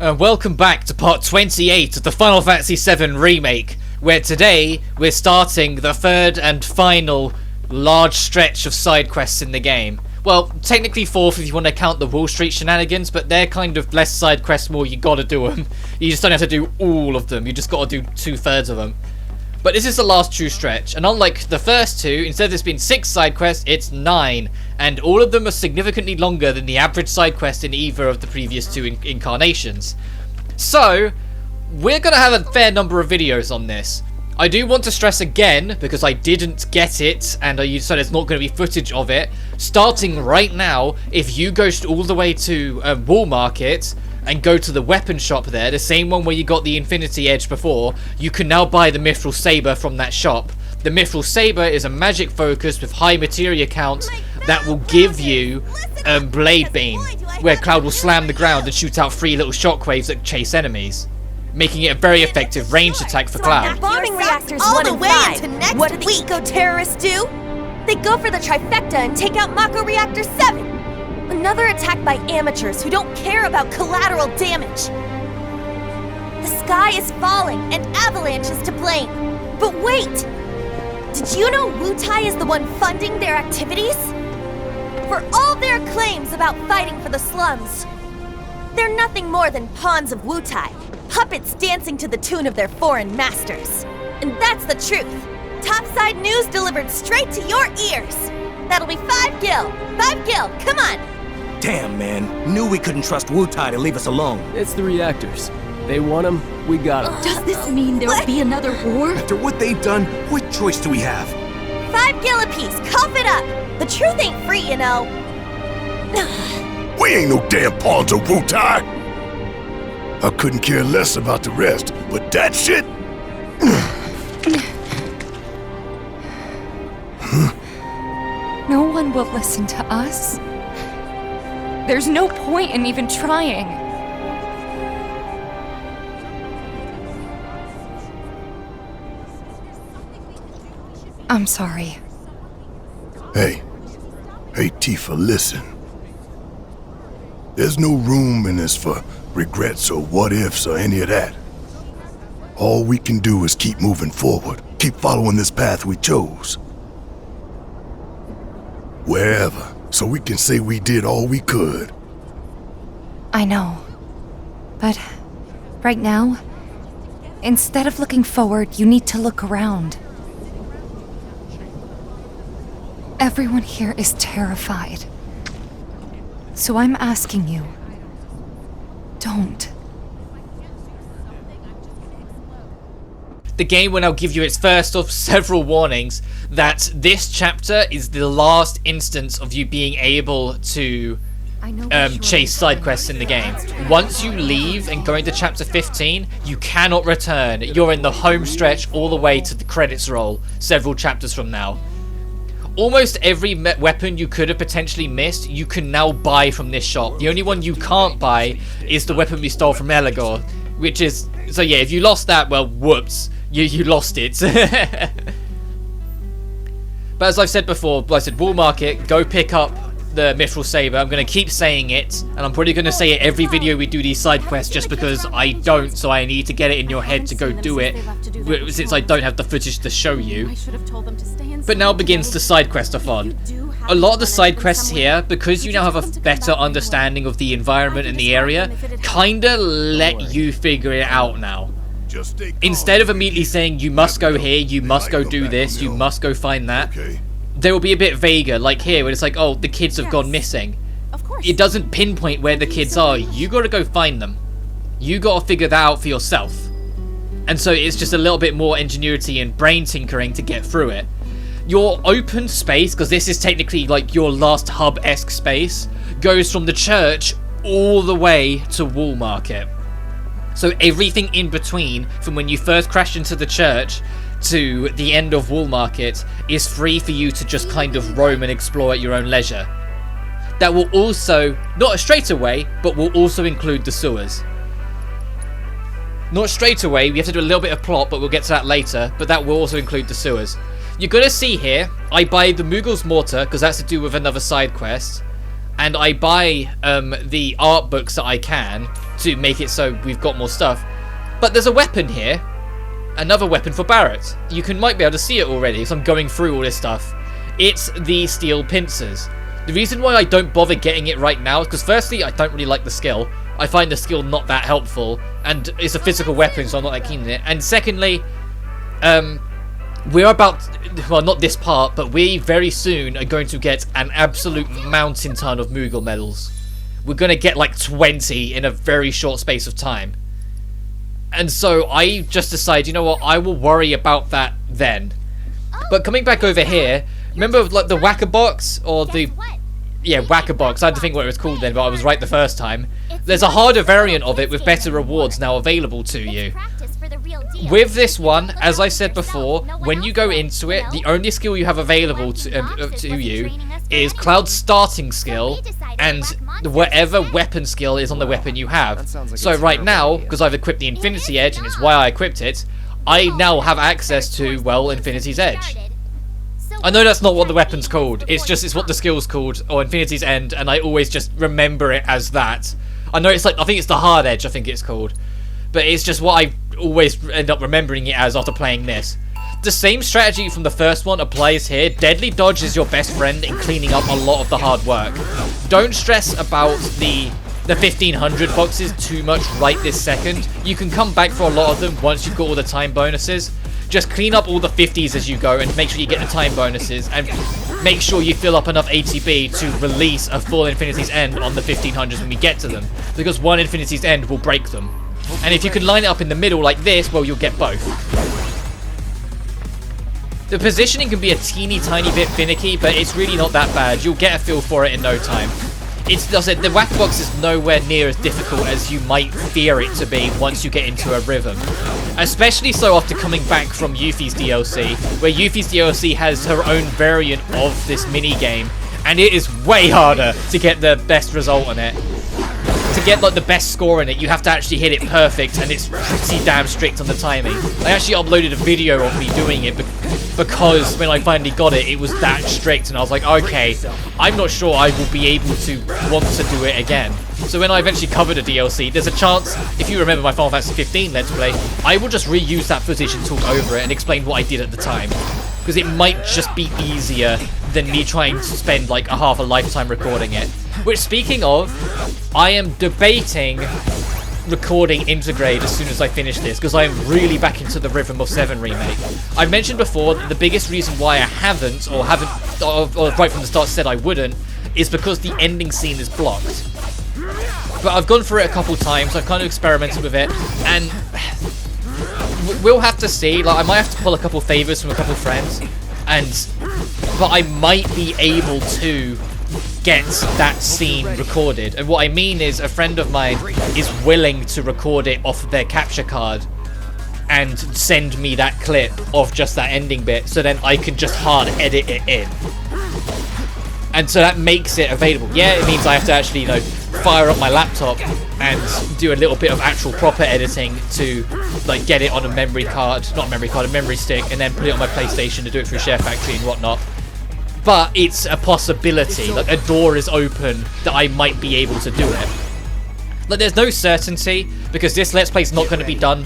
Welcome back to part 28 of the Final Fantasy VII Remake, where today we're starting the third and final large stretch of side quests in the game. Well, technically fourth if you want to count the Wall Street shenanigans, but they're kind of less side quests, more you gotta do them. You just don't have to do all of them, you just gotta do 2/3 of them. But this is the last true stretch, and unlike the first two, instead of this being 6 side quests, it's 9, and all of them are significantly longer than the average side quest in either of the previous two incarnations. So, we're gonna have a fair number of videos on this. I do want to stress again, because I didn't get it, and so there's not going to be footage of it, starting right now, if you go all the way to Wall Market, and go to the weapon shop there, the same one where you got the Infinity Edge before, you can now buy the Mithril Saber from that shop. The Mithril Saber is a magic focus with high materia count that will give you Blade Beam, where Cloud will slam the ground and shoot out 3 little shockwaves that chase enemies, making it a very effective ranged attack for Cloud. Bombing reactors 1 and 5. What do the eco-terrorists do? They go for the trifecta and take out Mako Reactor 7. Another attack by amateurs who don't care about collateral damage. The sky is falling and Avalanche is to blame. But wait! Did you know Wutai is the one funding their activities? For all their claims about fighting for the slums, they're nothing more than pawns of Wutai, puppets dancing to the tune of their foreign masters. And that's the truth. Topside news delivered straight to your ears. That'll be 5 gil. 5 gil, come on! Damn, man. Knew we couldn't trust Wutai to leave us alone. It's the reactors. They want them, we got them. Does this mean there'll be another war? After what they've done, what choice do we have? 5 gil apiece, cough it up! The truth ain't free, you know. We ain't no damn pawns of Wutai! I couldn't care less about the rest, but that shit? No one will listen to us. There's no point in even trying. I'm sorry. Hey, Tifa, listen. There's no room in this for regrets or what-ifs or any of that. All we can do is keep moving forward, keep following this path we chose. Wherever, so we can say we did all we could. I know. But right now, instead of looking forward, you need to look around. Everyone here is terrified. So I'm asking you, don't. The game will now give you its first of several warnings that this chapter is the last instance of you being able to chase side quests in the game. Once you leave and go into chapter 15, you cannot return. You're in the home stretch all the way to the credits roll several chapters from now. Almost every weapon you could have potentially missed, you can now buy from this shop. The only one you can't buy is the weapon we stole from Eligor, which is... So yeah, if you lost that, well, whoops. You lost it. But as I've said before, like I said, Wall Market, go pick up the Mithril Saber. I'm going to keep saying it, and I'm probably going to say it every video we do these side quests just because I don't, so I need to get it in your head to go do it, since I don't have the footage to show you. But now begins the side quest-a-thon. A lot of the side quests here, because you now have a better understanding of the environment and the area, kinda let you figure it out now. Instead of immediately saying, you must go here, you must go do this, you must go find that, they will be a bit vaguer, like here, where it's like, oh, the kids have gone missing. It doesn't pinpoint where the kids are, you gotta go find them. You gotta figure that out for yourself. And so it's just a little bit more ingenuity and brain tinkering to get through it. Your open space, because this is technically like your last hub-esque space, goes from the church all the way to Wall Market. So everything in between, from when you first crash into the church to the end of Wall Market, is free for you to just kind of roam and explore at your own leisure. That will also, not straight away, but will also include the sewers. Not straight away, we have to do a little bit of plot, but we'll get to that later, but that will also include the sewers. You're gonna see here, I buy the Mughals Mortar, because that's to do with another side quest, and I buy the art books that I can to make it so we've got more stuff. But there's a weapon here, another weapon for Barrett. You might be able to see it already, so I'm going through all this stuff. It's the steel pincers. The reason why I don't bother getting it right now is because firstly, I don't really like the skill. I find the skill not that helpful, and it's a physical weapon, so I'm not that keen on it. And secondly, we're about, well, not this part, but we very soon are going to get an absolute mountain ton of Moogle medals. We're going to get like 20 in a very short space of time. And so I just decided, you know what, I will worry about that then. But coming back over here, remember like the Whacker box, or the, yeah, Whacker box, I had to think what it was called then, but I was right the first time. There's a harder variant of it with better rewards now available to you. With this one, as I said before, when you go into it, the only skill you have available to you is Cloud's starting skill and whatever weapon skill is on the weapon you have. So right now, because I've equipped the Infinity Edge, and it's why I equipped it, I now have access to, well, Infinity's Edge. I know that's not what the weapon's called, it's what the skill's called, or Infinity's End, and I always just remember it as that. I know it's like, I think it's the Hard Edge, I think it's called. But it's just what I always end up remembering it as after playing this. The same strategy from the first one applies here. Deadly Dodge is your best friend in cleaning up a lot of the hard work. Don't stress about the 1500 boxes too much right this second. You can come back for a lot of them once you've got all the time bonuses. Just clean up all the 50s as you go and make sure you get the time bonuses, and make sure you fill up enough ATB to release a full Infinity's End on the 1500s when we get to them, because one Infinity's End will break them. And if you can line it up in the middle like this, well, you'll get both. The positioning can be a teeny tiny bit finicky, but it's really not that bad. You'll get a feel for it in no time. It's, as I said, the whack box is nowhere near as difficult as you might fear it to be once you get into a rhythm. Especially so after coming back from Yuffie's DLC, where Yuffie's DLC has her own variant of this mini-game, and it is way harder to get the best result on it. To get like the best score in it, you have to actually hit it perfect, and it's pretty damn strict on the timing. I actually uploaded a video of me doing it because when I finally got it, it was that strict, and I was like, okay, I'm not sure I will be able to want to do it again. So when I eventually cover the DLC, there's a chance, if you remember my Final Fantasy 15 Let's Play, I will just reuse that footage and talk over it and explain what I did at the time. Because it might just be easier than me trying to spend like half a lifetime recording it. Which, speaking of, I am debating recording Intergrade as soon as I finish this, because I'm really back into the rhythm of VII Remake. I mentioned before that the biggest reason why I haven't right from the start said I wouldn't, is because the ending scene is blocked. But I've gone through it a couple times, I've kind of experimented with it, and we'll have to see. Like, I might have to pull a couple favors from a couple friends, but I might be able to get that scene recorded. And what I mean is, a friend of mine is willing to record it off their capture card and send me that clip of just that ending bit, so then I can just hard edit it in. And so that makes it available. Yeah, it means I have to actually, you know, fire up my laptop and do a little bit of actual proper editing to like get it on a memory card, not a memory card, a memory stick, and then put it on my PlayStation to do it through Share Factory and whatnot. But it's a possibility, like a door is open that I might be able to do it. Like, there's no certainty, because this Let's Play is not going to be done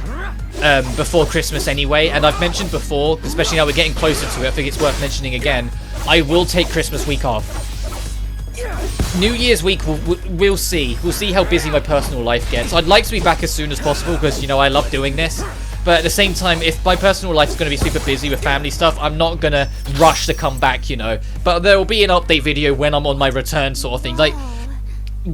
before Christmas anyway, and I've mentioned before, especially now we're getting closer to it, I think it's worth mentioning again, I will take Christmas week off. New Year's week, we'll see. We'll see how busy my personal life gets. I'd like to be back as soon as possible, because, you know, I love doing this. But at the same time, if my personal life is going to be super busy with family stuff, I'm not going to rush to come back, you know. But there will be an update video when I'm on my return sort of thing. Like,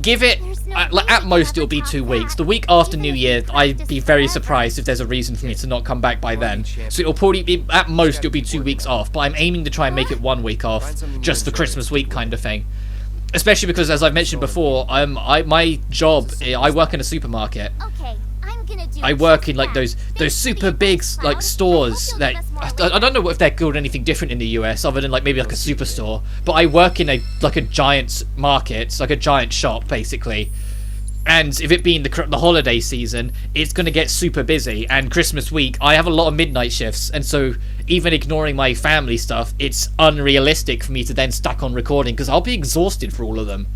give it, at most, it'll be 2 weeks. The week after New Year, I'd be very surprised if there's a reason for me to not come back by then. So it'll probably be, at most, it'll be 2 weeks off. But I'm aiming to try and make it 1 week off, just for Christmas week kind of thing. Especially because, as I've mentioned before, my job, I work in a supermarket. I work in like those super big like stores that I don't know if they're called anything different in the US other than like maybe like a superstore, but I work in a giant market, like a giant shop basically. And if it being the holiday season, it's going to get super busy, and Christmas week I have a lot of midnight shifts, and so even ignoring my family stuff, it's unrealistic for me to then stack on recording because I'll be exhausted for all of them.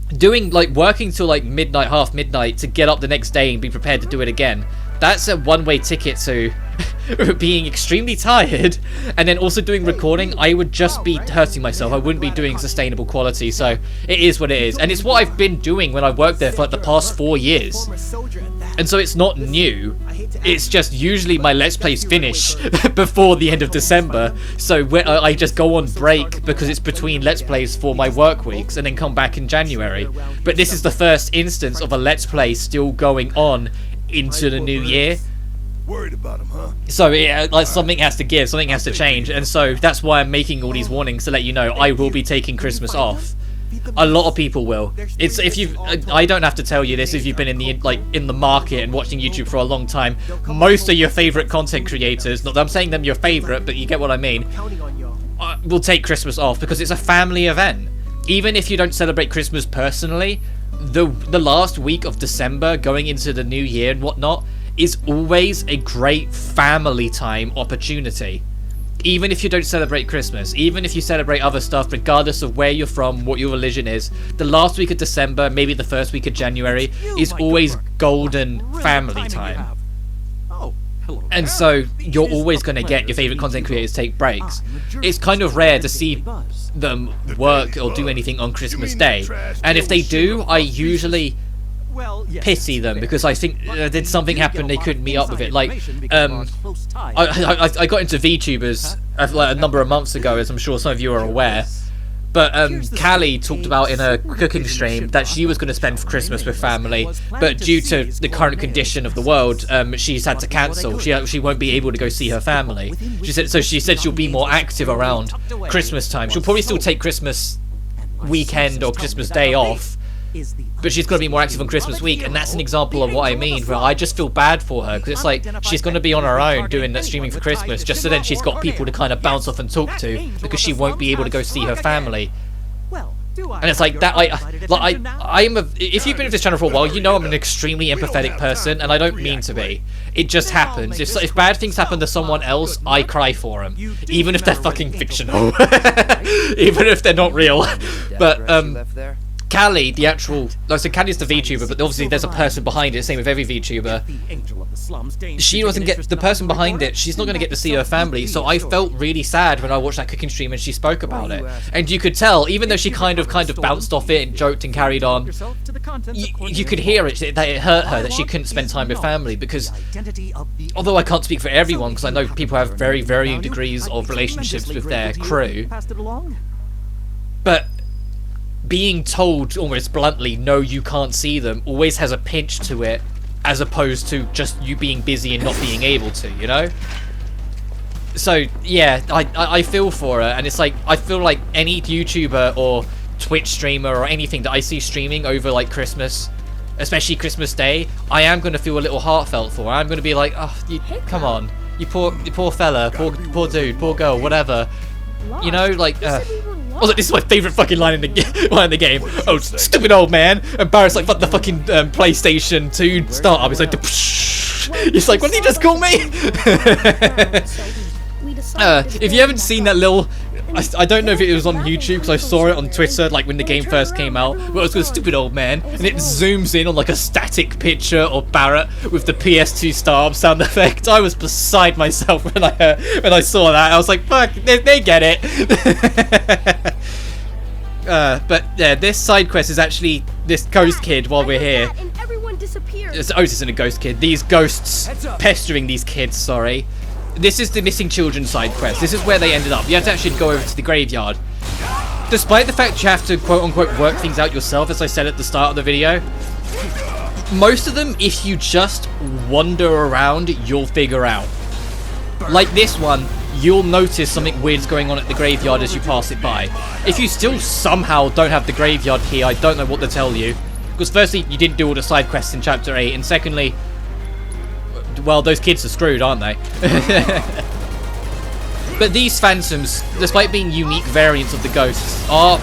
doing like working till like midnight, half midnight to get up the next day and be prepared to do it again, that's a one-way ticket to being extremely tired. And then also doing recording, I would just be hurting myself. I wouldn't be doing sustainable quality. So it is what it is, and it's what I've been doing when I worked there for like the past 4 years. And so it's not new, it's just usually my Let's Plays finish before the end of December, so I just go on break because it's between Let's Plays for my work weeks and then come back in January. But this is the first instance of a Let's Play still going on into the new year. Worried about him, huh? So like something has to give, something has to change, and so that's why I'm making all these warnings to let you know I will be taking Christmas off. A lot of people will. It's if you I don't have to tell you this if you've been in the market and watching YouTube for a long time. Most of your favorite content creators, not that I'm saying them your favorite, but you get what I mean, will take Christmas off because it's a family event. Even if you don't celebrate Christmas personally, the last week of December going into the new year and whatnot is always a great family time opportunity. Even if you don't celebrate Christmas, even if you celebrate other stuff, regardless of where you're from, what your religion is, the last week of December, maybe the first week of January, is always golden family time. And so you're always going to get your favorite content creators take breaks. It's kind of rare to see them work or do anything on Christmas Day. And if they do, I usually pity them because I think did something happen they couldn't meet up with it. Like I got into VTubers like a number of months ago, as I'm sure some of you are aware, but Callie talked about in a cooking stream that she was going to spend Christmas with family, but due to the current condition of the world, she's had to cancel. She won't be able to go see her family. She said she'll be more active around Christmas time. She'll probably still take Christmas weekend or Christmas Day off, but she's going to be more active on Christmas week, and that's an example of what I mean, where I just feel bad for her, because it's like, she's going to be on her own doing that streaming for Christmas, just so then she's got people to kind of bounce off and talk to, because she won't be able to go see her family. And it's like that. If you've been with this channel for a while, you know I'm an extremely empathetic person, and I don't mean to be. It just happens. If bad things happen to someone else, I cry for them, even if they're fucking fictional, even if they're not real. But Callie, the actual, like I said, Callie's the VTuber, but obviously there's a person behind it, same with every VTuber. She doesn't get, the person behind it, she's not going to get to see her family, so I felt really sad when I watched that cooking stream and she spoke about it. And you could tell, even though she kind of bounced off it and joked and carried on, you could hear it, that it hurt her that she couldn't spend time with family, because, although I can't speak for everyone, because I know people have very varying degrees of relationships with their crew, but being told almost bluntly, no, you can't see them, always has a pinch to it, as opposed to just you being busy and not being able to, you know? So, yeah, I feel for her, and it's like, I feel like any YouTuber or Twitch streamer or anything that I see streaming over, like, Christmas, especially Christmas Day, I am going to feel a little heartfelt for her. I'm going to be like, oh, come on, you poor fella, poor dude, poor girl, whatever. You know, like, oh, this is my favourite fucking line in the game. Oh, stupid old man. And Barrett's like, fuck the fucking PlayStation 2 startup. It's like, it's like, what did he just call me? If you haven't seen that little, I don't know if it was on YouTube, because I saw it on Twitter, like when the game first came out, where it was called Stupid Old Man, and it zooms in on like a static picture of Barrett with the PS2 startup sound effect. I was beside myself when I saw that. I was like, fuck, they get it. But yeah, this side quest is actually this ghost kid while we're here. This isn't a ghost kid. These ghosts pestering these kids, sorry. This is the missing children side quest. This is where they ended up. You have to actually go over to the graveyard. Despite the fact you have to quote-unquote work things out yourself, as I said at the start of the video, most of them, if you just wander around, you'll figure out. Like this one, you'll notice something weird's going on at the graveyard as you pass it by. If you still somehow don't have the graveyard key, I don't know what to tell you. Because firstly, you didn't do all the side quests in Chapter 8, and secondly, well, those kids are screwed, aren't they? But these phantoms, despite being unique variants of the ghosts, are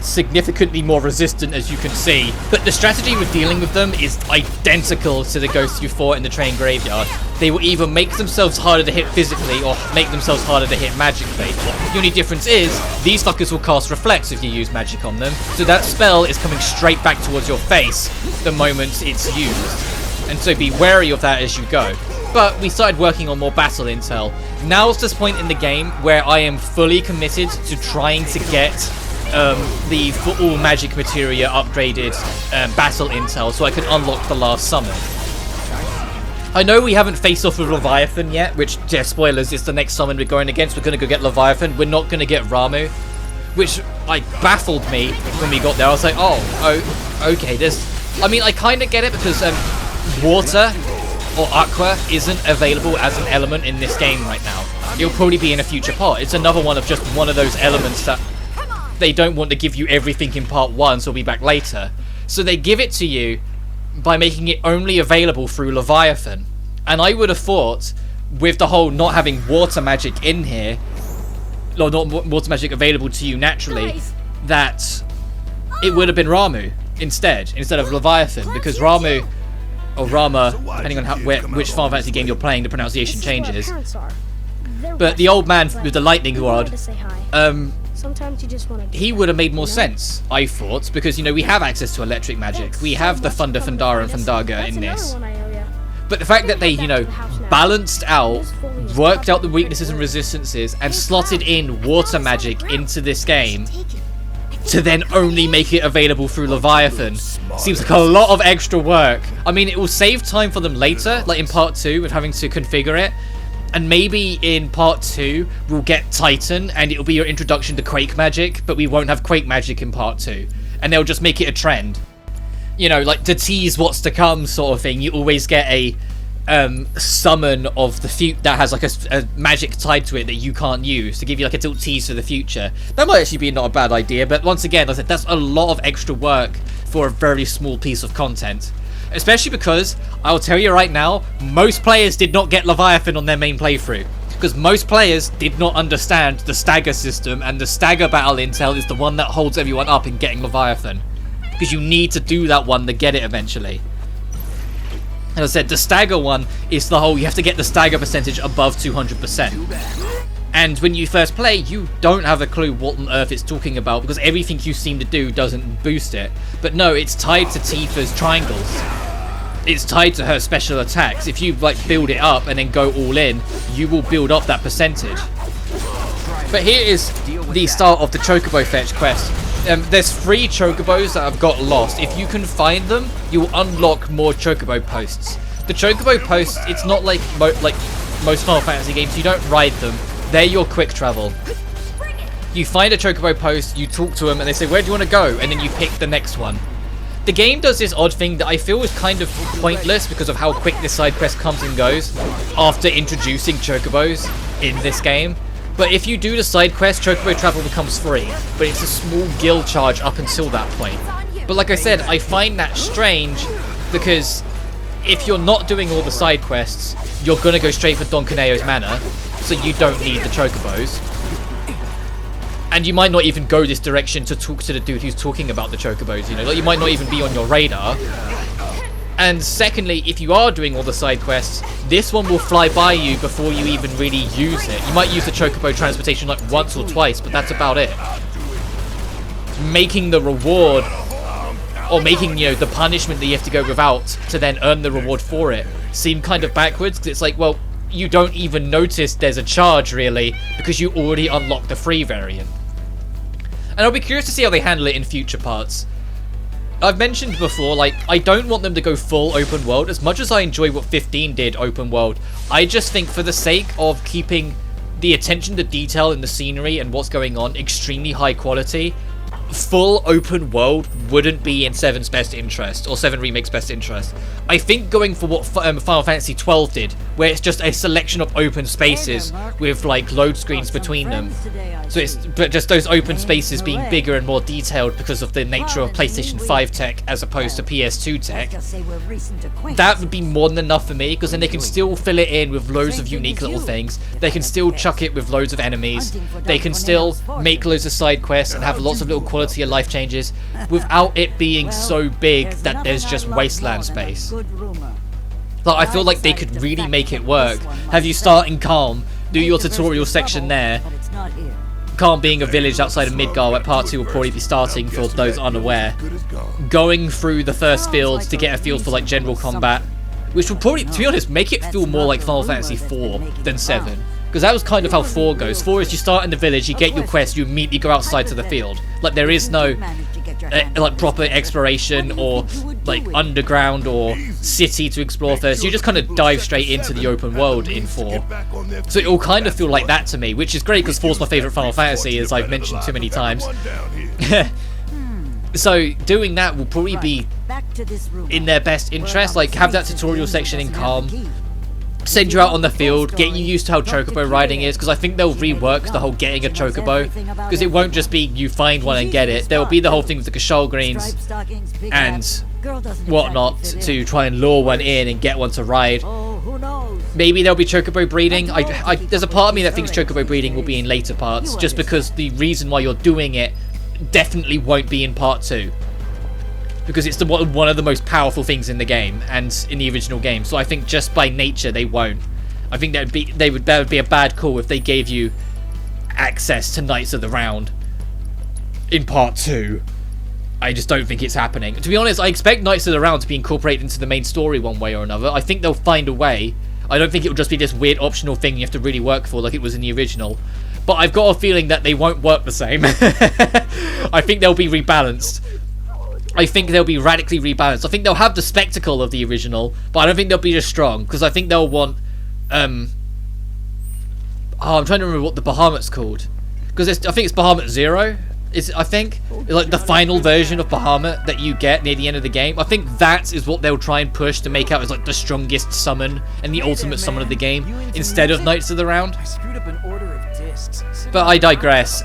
significantly more resistant, as you can see. But the strategy with dealing with them is identical to the ghosts you fought in the train graveyard. They will either make themselves harder to hit physically or make themselves harder to hit magically. The only difference is, these fuckers will cast Reflex if you use magic on them, so that spell is coming straight back towards your face the moment it's used. And so be wary of that as you go. But we started working on more battle intel. Now it's this point in the game where I am fully committed to trying to get the for all magic materia upgraded battle intel so I can unlock the last summon. I know we haven't faced off with Leviathan yet, which, yeah, spoilers, is the next summon we're going against. We're going to go get Leviathan. We're not going to get Ramu, which baffled me when we got there. I was like, oh, okay, I mean, I kind of get it because water or aqua isn't available as an element in this game right now. It'll probably be in a future part. It's another one of just one of those elements that they don't want to give you everything in part 1, so we'll be back later. So they give it to you by making it only available through Leviathan. And I would have thought, with the whole not having water magic in here, or not water magic available to you naturally, that it would have been Ramu instead of Leviathan, because Ramu, or Rama, depending on which Final Fantasy game you're playing, the pronunciation changes. But the old man with the lightning rod, he would have made more sense, I thought, because, you know, we have access to electric magic. We have the Thunder Thundara and Thundaga in this. But the fact that they, you know, balanced out, worked out the weaknesses and resistances, and slotted in water magic into this game, to then only make it available through Leviathan, seems like a lot of extra work. I mean, it will save time for them later, like in part 2 with having to configure it. And maybe in part 2 we'll get Titan and it'll be your introduction to Quake magic, but we won't have Quake magic in part 2. And they'll just make it a trend. You know, like to tease what's to come sort of thing. You always get a summon of the future that has like a magic tied to it that you can't use, to give you like a little tease for the future. That might actually be not a bad idea, but once again, like I said, that's a lot of extra work for a very small piece of content. Especially because, I'll tell you right now, most players did not get Leviathan on their main playthrough. Because most players did not understand the stagger system, and the stagger battle intel is the one that holds everyone up in getting Leviathan. Because you need to do that one to get it eventually. As I said, the stagger one is the whole, you have to get the stagger percentage above 200%. And when you first play, you don't have a clue what on earth it's talking about, because everything you seem to do doesn't boost it. But no, it's tied to Tifa's triangles. It's tied to her special attacks. If you like build it up and then go all in, you will build up that percentage. But here is the start of the Chocobo Fetch quest. There's 3 Chocobos that have got lost. If you can find them, you will unlock more Chocobo posts. The Chocobo posts, it's not like most Final Fantasy games. You don't ride them. They're your quick travel. You find a Chocobo post, you talk to them, and they say, where do you want to go? And then you pick the next one. The game does this odd thing that I feel is kind of pointless because of how quick this side quest comes and goes after introducing Chocobos in this game. But if you do the side quest, Chocobo travel becomes free, but it's a small guild charge up until that point. But like I said, I find that strange because if you're not doing all the side quests, you're going to go straight for Don Caneo's Manor, so you don't need the Chocobos. And you might not even go this direction to talk to the dude who's talking about the Chocobos, you know, like you might not even be on your radar. And secondly, if you are doing all the side quests, this one will fly by you before you even really use it. You might use the Chocobo transportation like once or twice, but that's about it. Making the reward, or making, you know, the punishment that you have to go without to then earn the reward for it, seem kind of backwards, because it's like, well, you don't even notice there's a charge really, because you already unlocked the free variant. And I'll be curious to see how they handle it in future parts. I've mentioned before, like, I don't want them to go full open world. As much as I enjoy what 15 did open world, I just think for the sake of keeping the attention to detail in the scenery and what's going on extremely high quality, full open world wouldn't be in 7's best interest, or 7 Remake's best interest. I think going for what Final Fantasy 12 did, where it's just a selection of open spaces with like load screens between them. So it's just those open spaces being bigger and more detailed because of the nature of PlayStation 5 tech as opposed to PS2 tech. That would be more than enough for me, because then they can still fill it in with loads of unique little things. They can still chuck it with loads of enemies. They can still make loads of side quests and have lots of little quality of life changes without it being so big that there's just wasteland space. Like, I feel like they could really make it work. Have you start in Calm, do your tutorial section there. Calm being a village outside of Midgar, where part 2 will probably be starting for those unaware. Going through the first fields to get a feel for like general combat, which will probably, to be honest, make it feel more like Final Fantasy 4 than 7. Because that was kind of how 4 goes. 4 is you start in the village, you get your quest, you immediately go outside to the field. Like, there is no like proper exploration or like underground or city to explore first. You just kind of dive straight into the open world in 4. So it will kind of feel like that to me, which is great because 4 is my favourite Final Fantasy, as I've mentioned too many times. So doing that will probably be in their best interest. Like, have that tutorial section in Calm, send you out on the field, get you used to how chocobo riding is, because I think they'll rework the whole getting a chocobo, because it won't just be you find one and get it. There will be the whole thing with the Kashal greens and whatnot to try and lure one in and get one to ride. Maybe there'll be chocobo breeding. There's a part of me that thinks chocobo breeding will be in later parts, just because the reason why you're doing it definitely won't be in part 2. Because it's one of the most powerful things in the game and in the original game. So I think just by nature they won't. I think that would be a bad call if they gave you access to Knights of the Round in part 2. I just don't think it's happening. To be honest, I expect Knights of the Round to be incorporated into the main story one way or another. I think they'll find a way. I don't think it'll just be this weird optional thing you have to really work for like it was in the original. But I've got a feeling that they won't work the same. I think they'll be rebalanced. I think they'll be radically rebalanced. I think they'll have the spectacle of the original, but I don't think they'll be as strong, because I think they'll want I'm trying to remember what the Bahamut's called, because I think it's Bahamut Zero. I think like the final version of Bahamut that you get near the end of the game. I think that is what they'll try and push to make out as like the strongest summon and the ultimate summon of the game, instead of Knights of the Round. But I digress.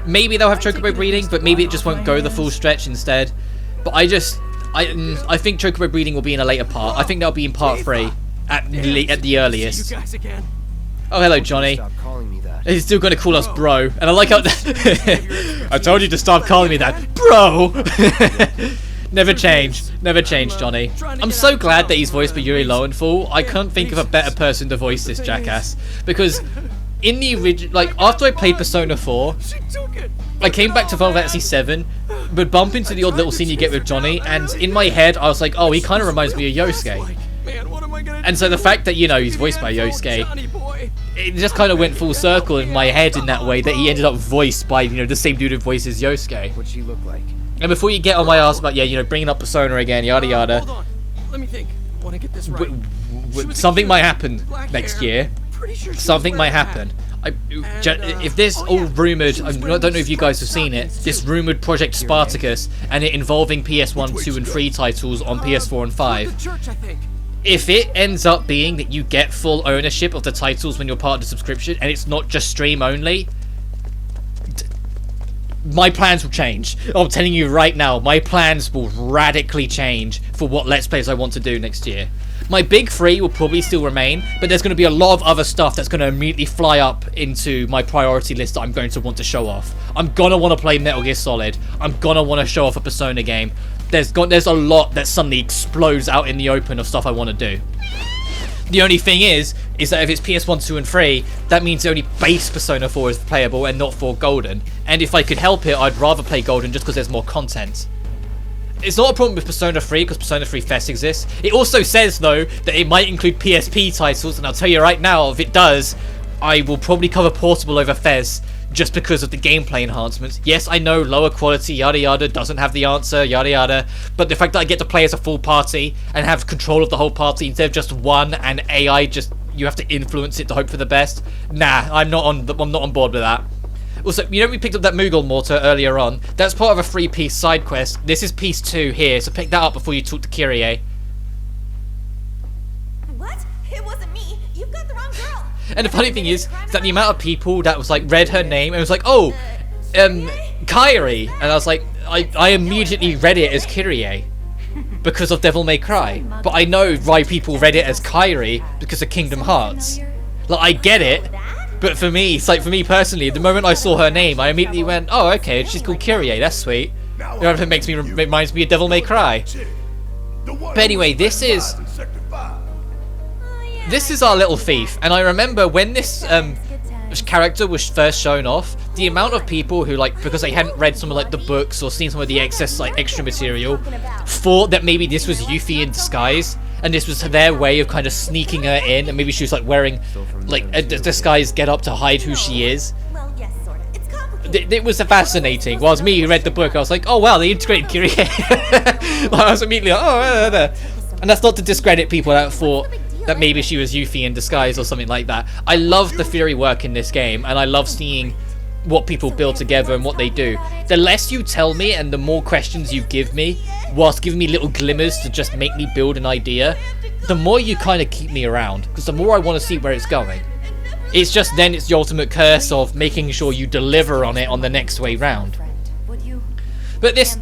Maybe they'll have chocobo breeding, but maybe it just won't go the full stretch instead. But I think chocobo breeding will be in a later part. I think that'll be in part 3 at the earliest. Oh, hello, Johnny. He's still going to call us bro, and I like how I told you to stop calling me that, bro. Never change, Johnny. I'm so glad that he's voiced by Yuri Lowenthal. I can't think of a better person to voice this jackass, because in the original, like, after I played Persona 4, I came back to Final Fantasy 7, but bump into the odd little scene you get with Johnny, and in my head I was like, oh, he kind of reminds me of Yosuke. And so the fact that, you know, he's voiced by Yosuke, it just kind of went full circle in my head in that way, that he ended up voiced by, you know, the same dude who voices Yosuke. What'd she look like? And before you get on my ass about, yeah, you know, bringing up Persona again, yada yada. Hold on. Let me think. I want to get this right. Something might happen next year. Something might happen. If this all rumoured, I don't know if you guys have seen it, this rumoured Project Spartacus, and it involving PS1, 2 and 3 titles on PS4 and 5. If it ends up being that you get full ownership of the titles when you're part of the subscription, and it's not just stream only, my plans will change. I'm telling you right now, my plans will radically change for what Let's Plays I want to do next year. My big 3 will probably still remain, but there's going to be a lot of other stuff that's going to immediately fly up into my priority list that I'm going to want to show off. I'm going to want to play Metal Gear Solid. I'm going to want to show off a Persona game. There's a lot that suddenly explodes out in the open of stuff I want to do. The only thing is that if it's PS1, 2 and 3, that means only base Persona 4 is playable and not 4 Golden. And if I could help it, I'd rather play Golden just because there's more content. It's not a problem with Persona 3 because Persona 3 Fest exists. It also says, though, that it might include PSP titles, and I'll tell you right now, if it does, I will probably cover Portable over Fez just because of the gameplay enhancements. Yes, I know lower quality, yada yada, doesn't have the answer, yada yada, but the fact that I get to play as a full party and have control of the whole party instead of just one, and AI just, you have to influence it to hope for the best. Nah, I'm not on board with that. Also, you know we picked up that Moogle mortar earlier on? That's part of a 3-piece side quest. This is piece 2 here, so pick that up before you talk to Kyrie. What? It wasn't me. And the funny thing is that the amount of people that was like read her name and was like, oh, Kairi, and I was like, I immediately read it as Kyrie because of Devil May Cry, but I know why people read it as Kairi because of Kingdom Hearts. Like, I get it, but for me, it's like, for me personally, the moment I saw her name, I immediately went, oh, okay, she's called Kyrie, that's sweet. It reminds me of Devil May Cry. But anyway, this is our little thief, and I remember when this character was first shown off, the amount of people who, like, because they hadn't read some of like the books or seen some of the excess like extra material, thought that maybe this was Yuffie in disguise, and this was their way of kind of sneaking her in, and maybe she was like wearing like a disguise get up to hide who she is. It was fascinating. Whilst me who read the book, I was like, oh wow, they integrated Kyrie. I was immediately like, oh, and that's not to discredit people that thought that maybe she was Yuffie in disguise or something like that. I love the theory work in this game, and I love seeing what people build together and what they do. The less you tell me and the more questions you give me, whilst giving me little glimmers to just make me build an idea, the more you kind of keep me around, because the more I want to see where it's going. It's just then it's the ultimate curse of making sure you deliver on it on the next way round. But this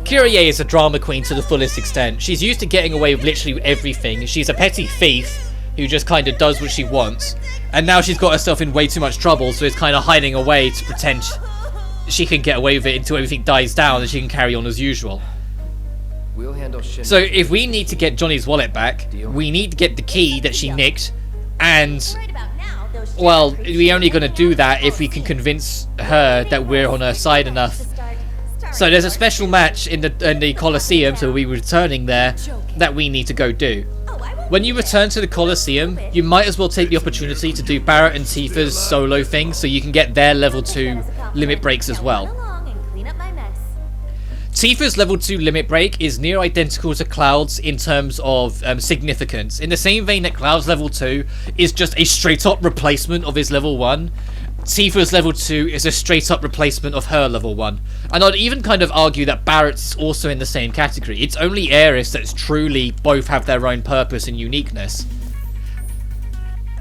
Kyrie is a drama queen to the fullest extent. She's used to getting away with literally everything. She's a petty thief who just kind of does what she wants. And now she's got herself in way too much trouble, so is kind of hiding away to pretend she can get away with it until everything dies down and she can carry on as usual. We'll handle shit. So if we need to get Johnny's wallet back, we need to get the key that she nicked, and well, we're only going to do that if we can convince her that we're on her side enough. So there's a special match in the Colosseum, so we're returning there, that we need to go do. When you return to the Colosseum, you might as well take the opportunity to do Barrett and Tifa's solo thing, so you can get their level 2 limit breaks as well. Tifa's level 2 limit break is near identical to Cloud's in terms of significance. In the same vein that Cloud's level 2 is just a straight up replacement of his level 1, Tifa's level 2 is a straight up replacement of her level 1. And I'd even kind of argue that Barrett's also in the same category. It's only Aeris that's truly both have their own purpose and uniqueness.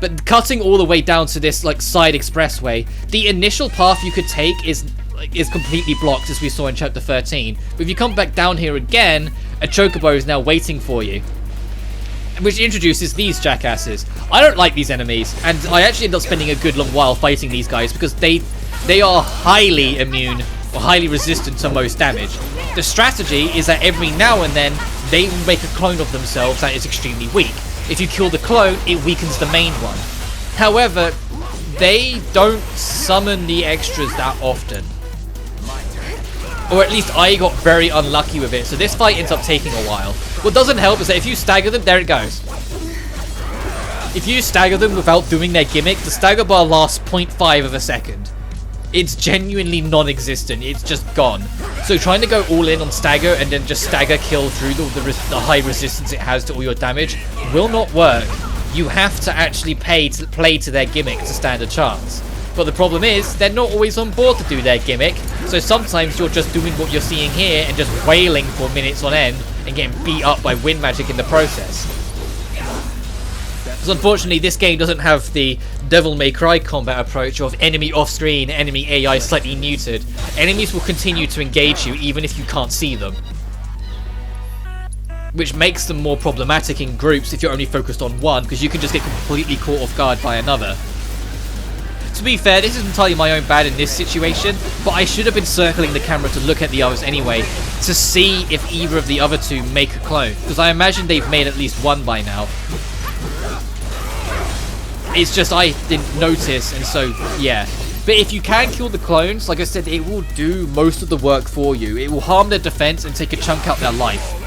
But cutting all the way down to this like side expressway, the initial path you could take is completely blocked, as we saw in chapter 13. But if you come back down here again, a Chocobo is now waiting for you, which introduces these jackasses. I don't like these enemies, and I actually end up spending a good long while fighting these guys because they are highly immune or highly resistant to most damage. The strategy is that every now and then they will make a clone of themselves that is extremely weak. If you kill the clone, it weakens the main one. However, they don't summon the extras that often. Or at least I got very unlucky with it, so this fight ends up taking a while. What doesn't help is that if you stagger them, there it goes. If you stagger them without doing their gimmick, the stagger bar lasts 0.5 of a second. It's genuinely non-existent, it's just gone. So trying to go all in on stagger and then just stagger kill through the high resistance it has to all your damage will not work. You have to actually play to their gimmick to stand a chance. But the problem is, they're not always on board to do their gimmick, so sometimes you're just doing what you're seeing here and just wailing for minutes on end and getting beat up by wind magic in the process. Because unfortunately, this game doesn't have the Devil May Cry combat approach of enemy off-screen, enemy AI slightly neutered. Enemies will continue to engage you even if you can't see them, which makes them more problematic in groups if you're only focused on one, because you can just get completely caught off guard by another. To be fair, this is entirely my own bad in this situation, but I should have been circling the camera to look at the others anyway, to see if either of the other two make a clone, because I imagine they've made at least one by now. It's just I didn't notice, and so, yeah. But if you can kill the clones, like I said, it will do most of the work for you. It will harm their defense and take a chunk out their life.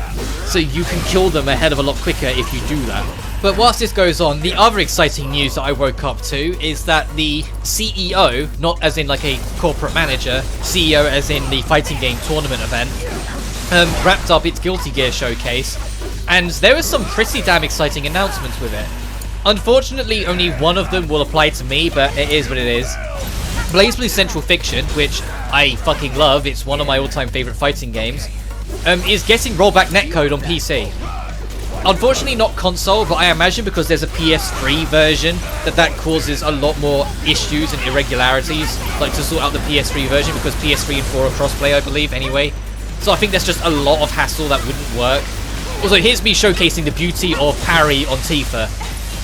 So you can kill them a hell of a lot quicker if you do that. But whilst this goes on, the other exciting news that I woke up to is that the CEO, not as in like a corporate manager, CEO as in the fighting game tournament event, wrapped up its Guilty Gear showcase, and there were some pretty damn exciting announcements with it. Unfortunately, only one of them will apply to me, but it is what it is. BlazBlue Central Fiction, which I fucking love, it's one of my all-time favourite fighting games, is getting rollback netcode on PC. Unfortunately not console, but I imagine because there's a PS3 version that causes a lot more issues and irregularities, like to sort out the PS3 version, because PS3 and 4 are crossplay, I believe, anyway. So I think there's just a lot of hassle that wouldn't work. Also, here's me showcasing the beauty of parry on Tifa.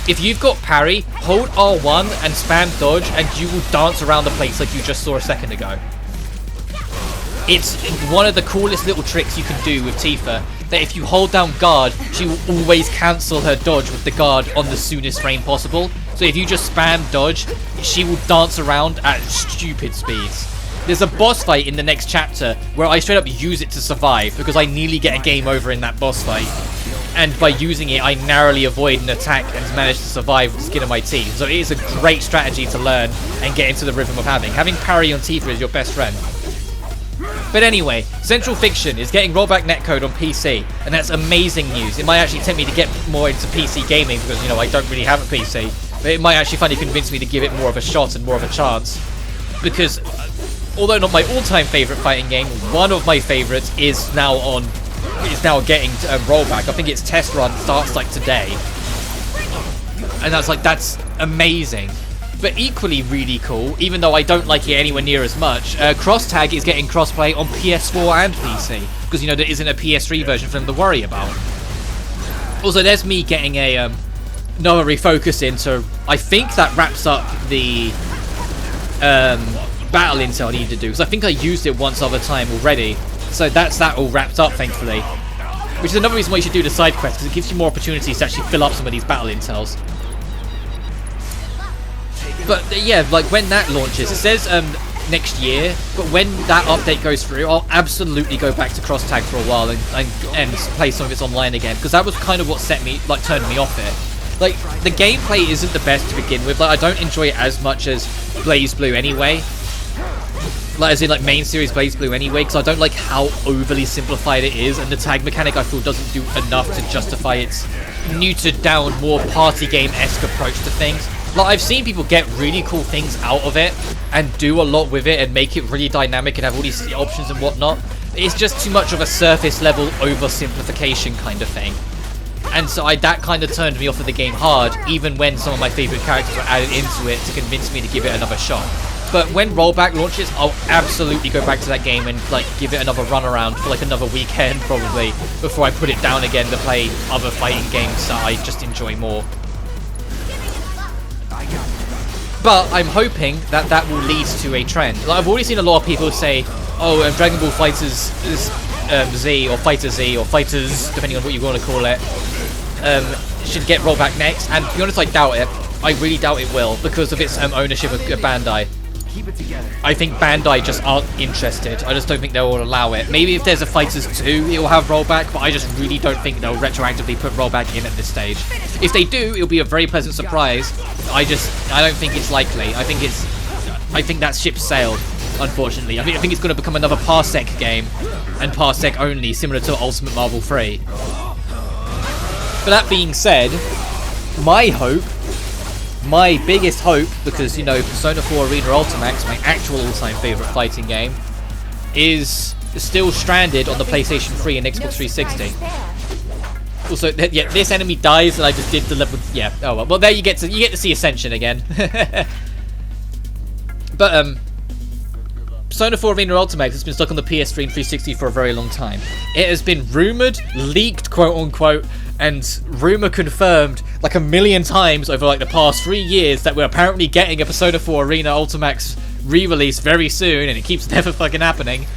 If you've got parry, hold R1 and spam dodge, and you will dance around the place like you just saw a second ago. It's one of the coolest little tricks you can do with Tifa, that if you hold down guard, she will always cancel her dodge with the guard on the soonest frame possible. So if you just spam dodge, she will dance around at stupid speeds. There's a boss fight in the next chapter where I straight up use it to survive, because I nearly get a game over in that boss fight. And by using it, I narrowly avoid an attack and manage to survive with the skin of my teeth. So it is a great strategy to learn and get into the rhythm of having. Having parry on Tifa is your best friend. But anyway, Central Fiction is getting rollback netcode on PC, and that's amazing news. It might actually tempt me to get more into PC gaming, because, you know, I don't really have a PC. But it might actually finally convince me to give it more of a shot and more of a chance. Because, although not my all-time favourite fighting game, one of my favourites is now getting rollback. I think its test run starts like today. And that's amazing. But equally really cool, even though I don't like it anywhere near as much, Cross-Tag is getting crossplay on PS4 and PC, because, you know, there isn't a PS3 version for them to worry about. Also, there's me getting a another refocus into, I think that wraps up the battle intel I need to do, because I think I used it once other time already, so that's that all wrapped up, thankfully. Which is another reason why you should do the side quest, because it gives you more opportunities to actually fill up some of these battle intels. But yeah, like when that launches, it says next year, but when that update goes through, I'll absolutely go back to Cross-Tag for a while and play some of its online again, because that was kind of what turned me off it. Like, the gameplay isn't the best to begin with. Like, I don't enjoy it as much as BlazBlue anyway. Like, as in, like, main series BlazBlue anyway, because I don't like how overly simplified it is, and the tag mechanic I feel doesn't do enough to justify its neutered down, more party game-esque approach to things. Like, I've seen people get really cool things out of it and do a lot with it and make it really dynamic and have all these options and whatnot. It's just too much of a surface level oversimplification kind of thing. And so that kind of turned me off of the game hard, even when some of my favourite characters were added into it to convince me to give it another shot. But when rollback launches, I'll absolutely go back to that game and like give it another run around for like another weekend probably, before I put it down again to play other fighting games that I just enjoy more. But I'm hoping that that will lead to a trend. Like, I've already seen a lot of people say, oh, Dragon Ball FighterZ or Fighter Z or Fighters, depending on what you want to call it, should get rollback next. And to be honest, I doubt it. I really doubt it will, because of its ownership of Bandai. I think Bandai just aren't interested. I just don't think they'll allow it. Maybe if there's a Fighters 2, it will have rollback, but I just really don't think they'll retroactively put rollback in at this stage. If they do, it'll be a very pleasant surprise. I don't think it's likely. I think that ship sailed, unfortunately. I think it's going to become another Parsec game, and Parsec only, similar to Ultimate Marvel 3. But that being said, my biggest hope, because, you know, Persona 4 Arena Ultimax, my actual all-time favourite fighting game, is still stranded on the PlayStation 3 and Xbox 360. Also, yeah, this enemy dies, and I just did the level. Yeah. Oh well. Well, there you get to see Ascension again. But Persona 4 Arena Ultimax has been stuck on the PS3 and 360 for a very long time. It has been rumored, leaked, quote unquote, and rumor confirmed like a million times over like the past 3 years that we're apparently getting a Persona 4 Arena Ultimax re-release very soon, and it keeps never fucking happening.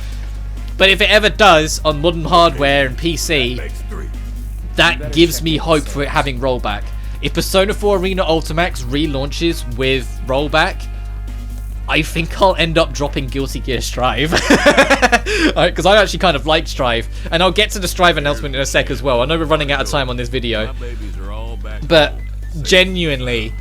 But if it ever does on modern hardware and PC, that gives me hope for it having rollback. If Persona 4 Arena Ultimax relaunches with rollback, I think I'll end up dropping Guilty Gear Strive. Because I actually kind of like Strive. And I'll get to the Strive announcement in a sec as well. I know we're running out of time on this video. But genuinely,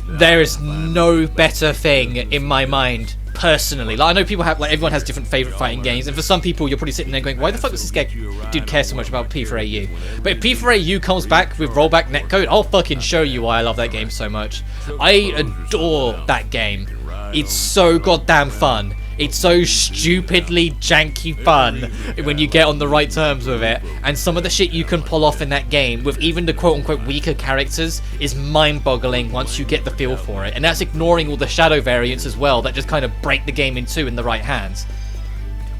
there is no better thing in my mind, personally. Like, I know people have, like, everyone has different favourite fighting games. And for some people, you're probably sitting there going, why the fuck does this dude care so much about P4AU? But if P4AU comes back with rollback netcode, I'll fucking show you why I love that game so much. I adore that game. It's so goddamn fun. It's so stupidly janky fun when you get on the right terms with it. And some of the shit you can pull off in that game with even the quote-unquote weaker characters is mind-boggling once you get the feel for it. And that's ignoring all the shadow variants as well that just kind of break the game in two in the right hands.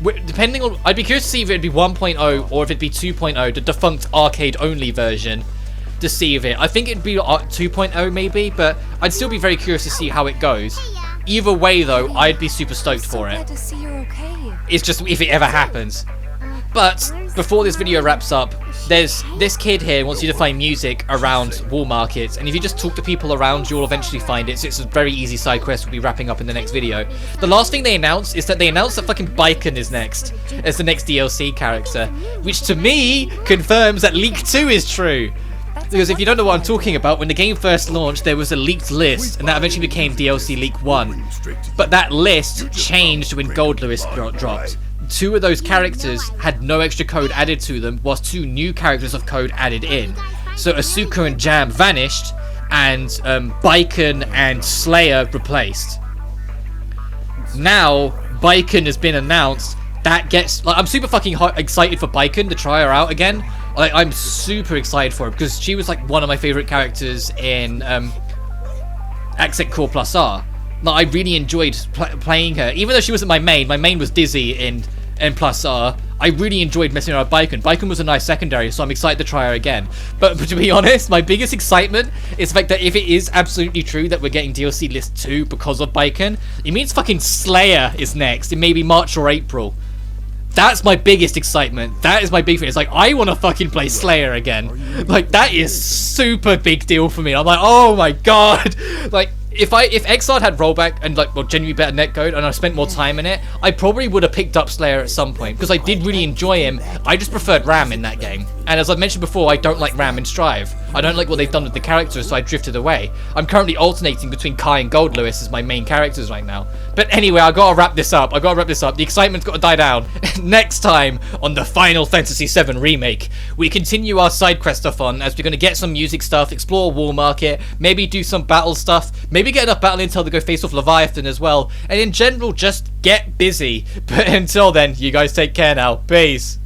Depending on... I'd be curious to see if it'd be 1.0 or if it'd be 2.0, the defunct arcade-only version, to see if it... I think it'd be 2.0 maybe, but I'd still be very curious to see how it goes. Either way, though, I'd be super stoked for it. It's just if it ever happens. But before this video wraps up, there's this kid here who wants you to find music around Wool Market, and if you just talk to people around, you'll eventually find it. So it's a very easy side quest we'll be wrapping up in the next video. The last thing they announced is that fucking Baiken is next as the next DLC character, which to me confirms that Leak 2 is true. Because if you don't know what I'm talking about, when the game first launched, there was a leaked list, and that eventually became DLC Leak 1. But that list changed when Gold Lewis dropped. 2 of those characters had no extra code added to them, whilst 2 new characters of code added in. So Asuka and Jam vanished, and Baiken and Slayer replaced. Now, Baiken has been announced. That gets... I'm super fucking excited for Baiken to try her out again. I'm super excited for her because she was like one of my favorite characters in Accent Core Plus R. I really enjoyed playing her, even though she wasn't my main. My main was Dizzy in Plus R. I really enjoyed messing around with Baiken. Baiken was a nice secondary, so I'm excited to try her again. But to be honest, my biggest excitement is the fact that if it is absolutely true that we're getting DLC List 2 because of Baiken, it means fucking Slayer is next in maybe March or April. That's my biggest excitement. That is my big thing. It's like, I want to fucking play Slayer again. Like, that is super big deal for me. I'm like, oh my god. Like, if Exard had rollback and like, well, genuinely better netcode and I spent more time in it, I probably would have picked up Slayer at some point because I did really enjoy him. I just preferred Ram in that game. And as I've mentioned before, I don't like Ram in Strive. I don't like what they've done with the characters, so I drifted away. I'm currently alternating between Kai and Gold Lewis as my main characters right now. But anyway, I gotta wrap this up. The excitement's gotta die down. Next time on the Final Fantasy VII Remake, we continue our side quest-a-thon as we're gonna get some music stuff, explore Wool Market, maybe do some battle stuff, maybe get enough battle intel to go face off Leviathan as well, and in general, just get busy. But until then, you guys take care now. Peace.